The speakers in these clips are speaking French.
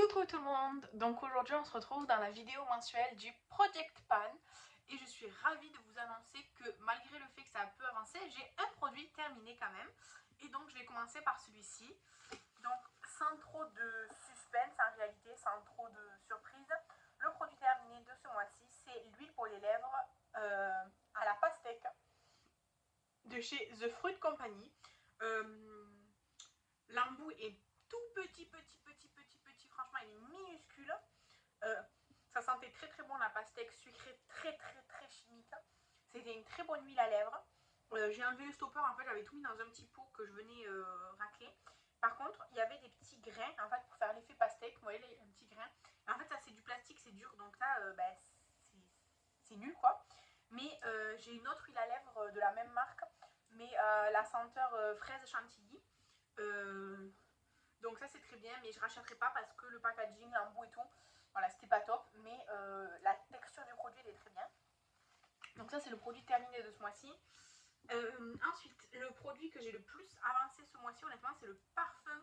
Coucou tout le monde. Donc aujourd'hui on se retrouve dans la vidéo mensuelle du Project Pan et je suis ravie de vous annoncer que malgré le fait que ça a peu avancé, j'ai un produit terminé quand même. Et donc je vais commencer par celui-ci. Donc sans trop de suspense en réalité, sans trop de surprise, le produit terminé de ce mois-ci c'est l'huile pour les lèvres à la pastèque de chez The Fruit Company. L'embout est tout petit, franchement il est minuscule. Ça sentait très très bon la pastèque sucrée, très chimique. C'était une très bonne huile à lèvres. J'ai enlevé le stopper, en fait j'avais tout mis dans un petit pot que je venais racler. Par contre, il y avait des petits grains en fait pour faire l'effet pastèque. Vous voyez, un petit grain. Et en fait, ça c'est du plastique, c'est dur, donc ça, c'est nul quoi. Mais j'ai une autre huile à lèvres de la même marque, mais la senteur fraise chantilly. Donc ça c'est très bien, mais je rachèterai pas parce que le packaging, l'embout et tout, voilà, c'était pas top. Mais la texture du produit elle est très bien. Donc ça c'est le produit terminé de ce mois-ci. Ensuite, le produit que j'ai le plus avancé ce mois-ci, honnêtement, c'est le parfum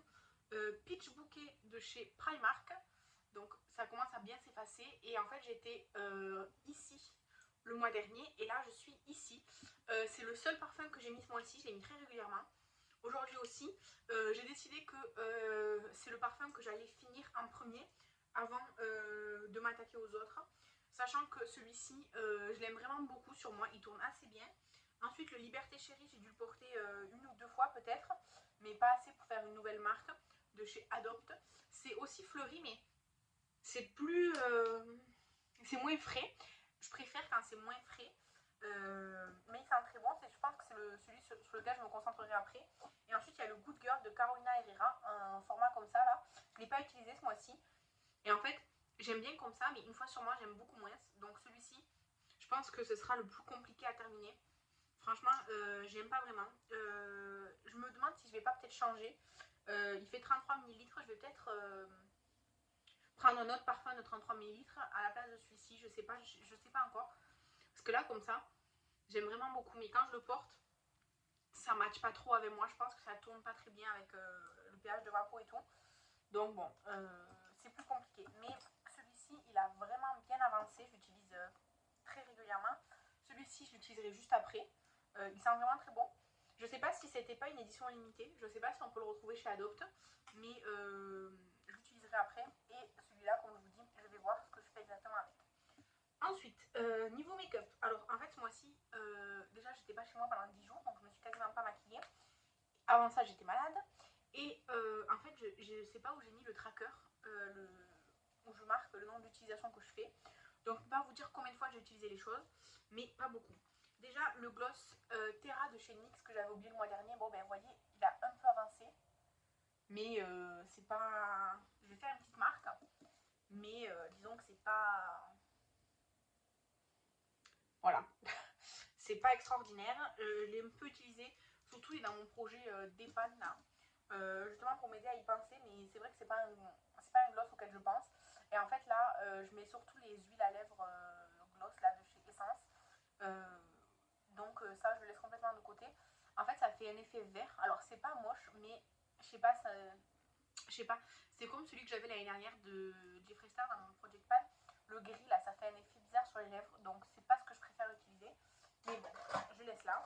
Peach Bouquet de chez Primark. Donc ça commence à bien s'effacer. Et en fait j'étais ici le mois dernier et là je suis ici. C'est le seul parfum que j'ai mis ce mois-ci, je l'ai mis très régulièrement. Aujourd'hui aussi, j'ai décidé que c'est le parfum que j'allais finir en premier avant de m'attaquer aux autres. Sachant que celui-ci, je l'aime vraiment beaucoup sur moi, il tourne assez bien. Ensuite, le Liberté Chérie, j'ai dû le porter une ou deux fois peut-être, mais pas assez pour faire une nouvelle marque de chez Adopt. C'est aussi fleuri, mais c'est plus... c'est moins frais. Je préfère quand c'est moins frais. Mais il sent très bon, je pense que c'est celui sur lequel je me concentrerai après. Et ensuite il y a le Good Girl de Carolina Herrera, un format comme ça là. Je ne l'ai pas utilisé ce mois-ci. Et en fait j'aime bien comme ça, mais une fois sur moi j'aime beaucoup moins. Donc celui-ci, je pense que ce sera le plus compliqué à terminer. Franchement, j'aime pas vraiment. Je me demande si je vais pas peut-être changer. Il fait 33 ml, je vais peut-être prendre un autre parfum de 33 ml à la place de celui-ci. Je sais pas encore. Parce que là, comme ça, j'aime vraiment beaucoup. Mais quand je le porte, ça ne matche pas trop avec moi. Je pense que ça tourne pas très bien avec le pH de ma peau et tout. Donc bon, c'est plus compliqué. Mais celui-ci, il a vraiment bien avancé. Je l'utilise très régulièrement. Celui-ci, je l'utiliserai juste après. Il sent vraiment très bon. Je sais pas si c'était pas une édition limitée. Je sais pas si on peut le retrouver chez Adopt. Mais je l'utiliserai après. Et celui-là, comme je vous dis, je vais voir ce que je fais exactement avec. Ensuite, niveau make-up. Alors, en fait, ce mois-ci, déjà, j'étais pas chez moi pendant 10 jours, donc je me suis quasiment pas maquillée. Avant ça, j'étais malade. Et en fait, je sais pas où j'ai mis le tracker, où je marque le nombre d'utilisations que je fais. Donc, je peux pas vous dire combien de fois j'ai utilisé les choses, mais pas beaucoup. Déjà, le gloss Terra de chez NYX que j'avais oublié le mois dernier, bon, ben, vous voyez, il a un peu avancé. Mais c'est pas... Je vais faire une petite marque, mais disons que c'est pas... Voilà. C'est pas extraordinaire. Je l'ai un peu utilisé, surtout il est dans mon projet d'EHPAD là. Justement pour m'aider à y penser, mais c'est vrai que c'est pas un gloss auquel je pense. Et en fait là, je mets surtout les huiles à lèvres gloss là de chez Essence. Donc ça je le laisse complètement de côté. En fait ça fait un effet vert. Alors c'est pas moche, mais je sais pas, c'est comme celui que j'avais l'année dernière de Jeffree Star dans mon Project Pan. Le gris là ça fait un effet bizarre sur les lèvres, donc c'est pas ce que je préfère utiliser. Mais bon, je laisse là.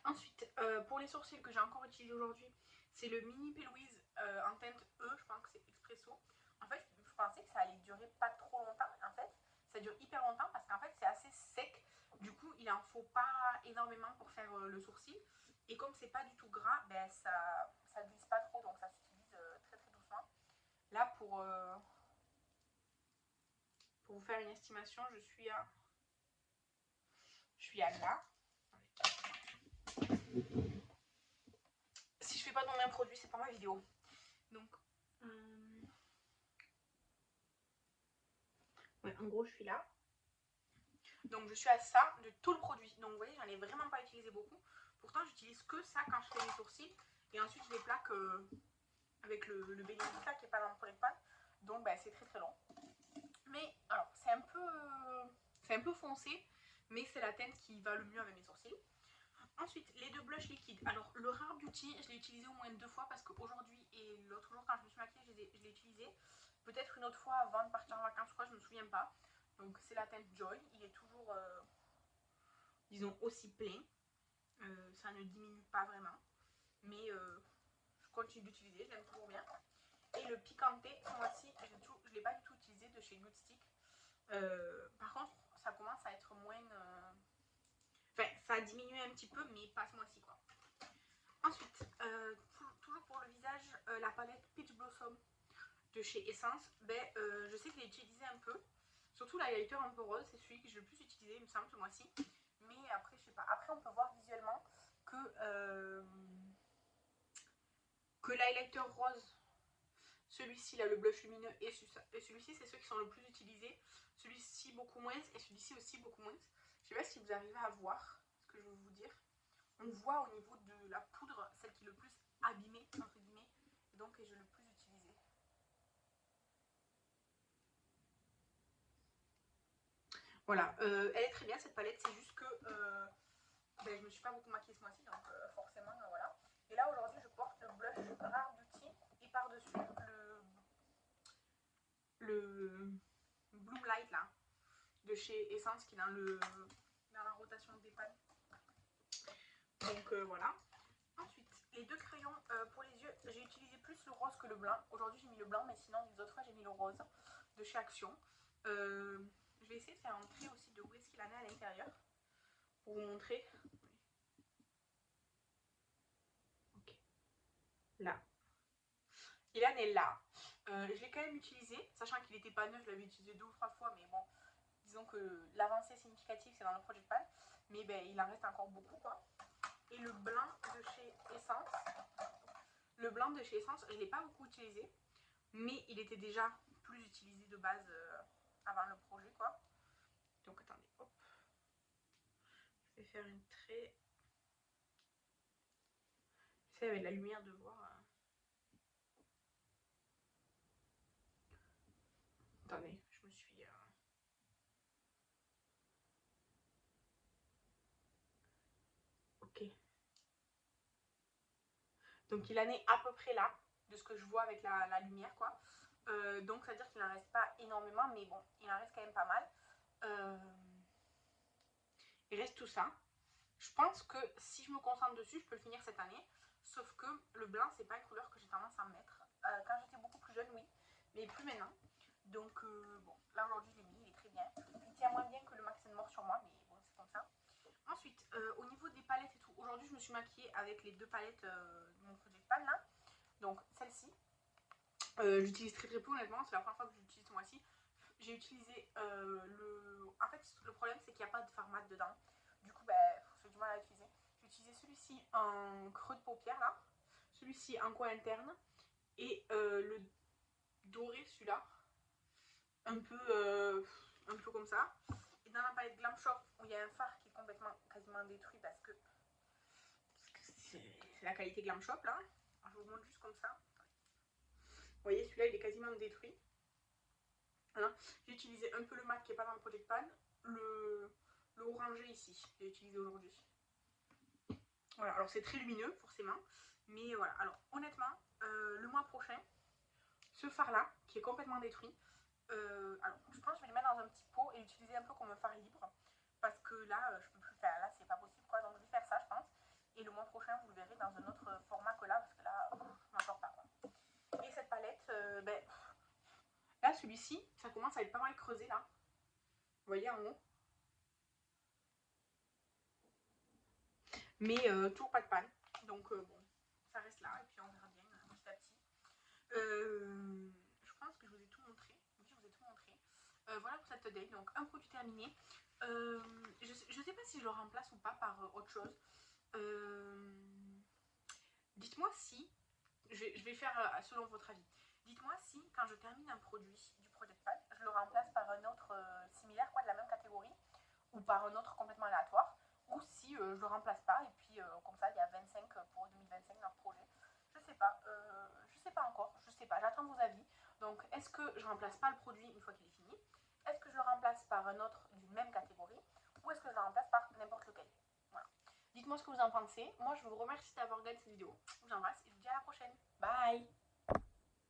Ensuite, pour les sourcils que j'ai encore utilisé aujourd'hui, c'est le mini P. Louise en teinte E, je pense que c'est Expresso. En fait, je pensais que ça allait durer pas trop longtemps. En fait, ça dure hyper longtemps parce qu'en fait, c'est assez sec. Du coup, il en faut pas énormément pour faire le sourcil. Et comme c'est pas du tout gras, ben ça glisse pas trop, donc ça s'utilise très doucement. Là, pour vous faire une estimation, je suis à là. Si je fais pas de même produit, c'est pas ma vidéo. Donc, ouais, en gros, je suis là. Donc, je suis à ça de tout le produit. Donc, vous voyez, j'en ai vraiment pas utilisé beaucoup. Pourtant, j'utilise que ça quand je fais mes sourcils. Et ensuite, je les plaque avec le Benefit là qui est pas dans le pan. Donc, bah, c'est très long. Mais, alors, c'est un peu foncé, mais c'est la teinte qui va le mieux avec mes sourcils. Ensuite, les deux blushs liquides. Alors, le Rare Beauty, je l'ai utilisé au moins 2 fois parce qu'aujourd'hui et l'autre jour, quand je me suis maquillée, je l'ai utilisé. peut-être une autre fois avant de partir en vacances, quoi, je me souviens pas. Donc c'est la teinte Joy, il est toujours, disons, aussi plein. Ça ne diminue pas vraiment, mais je continue d'utiliser, je l'aime toujours bien. Et le Piquanté, ce mois-ci, je ne l'ai pas du tout utilisé de chez Nude Stick. Par contre, ça commence à être moins... Enfin, ça a diminué un petit peu, mais pas ce mois-ci, quoi. Ensuite, toujours pour le visage, la palette Peach Blossom de chez Essence. Ben, je sais que je l'ai utilisé un peu. Surtout l'highlighter un peu rose, c'est celui que j'ai le plus utilisé, il me semble, ce mois-ci. Mais après, je sais pas. Après, on peut voir visuellement que l'highlighter rose, celui-ci, là, le blush lumineux, et celui-ci, c'est ceux qui sont le plus utilisés. Celui-ci, beaucoup moins, et celui-ci aussi, beaucoup moins. Je sais pas si vous arrivez à voir ce que je veux vous dire. On voit au niveau de la poudre, celle qui est le plus abîmée, entre guillemets, et donc que j'ai le plus utilisé. Voilà, elle est très bien cette palette, c'est juste que je me suis pas beaucoup maquillée ce mois-ci, donc forcément, voilà. Et là, aujourd'hui, je porte le blush Rare Beauty, et par-dessus, le Bloom Light, là, de chez Essence, qui est dans la rotation des palettes. Donc voilà. Ensuite, les deux crayons pour les yeux, j'ai utilisé plus le rose que le blanc. Aujourd'hui, j'ai mis le blanc, mais sinon, les autres fois, j'ai mis le rose de chez Action. Je vais essayer de faire un trait aussi de où est-ce qu'il en est à l'intérieur pour vous montrer. Ok. Là. Il en est là. Je l'ai quand même utilisé, sachant qu'il n'était pas neuf, je l'avais utilisé 2 ou 3 fois, mais bon, disons que l'avancée significative, c'est dans le Project Pan, mais ben, il en reste encore beaucoup, quoi. Et le blanc de chez Essence, je ne l'ai pas beaucoup utilisé, mais il était déjà plus utilisé de base avant le projet, quoi. Donc attendez, hop. Je vais faire une trait. J'essaie avec la lumière de voir. Attendez, je me suis... Ok. Donc il en est à peu près là, de ce que je vois avec la lumière, quoi. Donc ça veut dire qu'il n'en reste pas énormément, mais bon, il en reste quand même pas mal. Il reste tout ça. Je pense que si je me concentre dessus, je peux le finir cette année. Sauf que le blanc, c'est pas une couleur que j'ai tendance à mettre. Quand j'étais beaucoup plus jeune, oui, mais plus maintenant. Donc bon, là aujourd'hui je l'ai mis, il est très bien. Il tient moins bien que le Max Mort sur moi, mais bon, c'est comme ça. Ensuite, au niveau des palettes et tout, aujourd'hui je me suis maquillée avec les deux palettes de mon Project Pan là. Donc celle-ci, j'utilise très peu honnêtement, c'est la première fois que j'utilise ce mois-ci. J'ai utilisé En fait, le problème c'est qu'il n'y a pas de format dedans. Du coup, j'ai du mal à utiliser. J'ai utilisé celui-ci en creux de paupière là, celui-ci en coin interne et le doré, celui-là, un peu comme ça. Et dans la palette Glam Shop, où il y a un fard qui est complètement, quasiment détruit parce que c'est la qualité Glam Shop là. Alors, je vous montre juste comme ça. Vous voyez, celui-là il est quasiment détruit. Voilà. J'ai utilisé un peu le mat qui n'est pas dans le Project Pan, le orangé ici, j'ai utilisé aujourd'hui. Voilà, alors c'est très lumineux forcément, mais voilà. Alors honnêtement, le mois prochain, ce fard là, qui est complètement détruit, alors je pense que je vais le mettre dans un petit pot et l'utiliser un peu comme un fard libre, parce que là, je peux plus faire, là c'est pas possible quoi, donc je vais faire ça je pense. Et le mois prochain, vous le verrez dans un autre format que là, parce que là, je m'en sors pas quoi. Et cette palette, là celui-ci, ça commence à être pas mal creusé là. Vous voyez en haut. Mais toujours pas de panne. Donc bon, ça reste là et puis on verra bien petit à petit. Je pense que je vous ai tout montré. Oui, je vous ai tout montré. Voilà pour cette day. Donc un produit terminé. Je sais pas si je le remplace ou pas par autre chose. Dites-moi si, je vais faire selon votre avis. Dites-moi si quand je termine un produit du Project Pan, je le remplace par un autre similaire, quoi, de la même catégorie, ou par un autre complètement aléatoire, ou si je le remplace pas et puis comme ça il y a 25 pour 2025 dans le projet. Je sais pas encore, je sais pas, j'attends vos avis. Donc est-ce que je remplace pas le produit une fois qu'il est fini? Est-ce que je le remplace par un autre d'une même catégorie? Ou est-ce que je le remplace par n'importe lequel? Voilà. Dites-moi ce que vous en pensez. Moi je vous remercie d'avoir regardé cette vidéo. Je vous embrasse et je vous dis à la prochaine. Bye!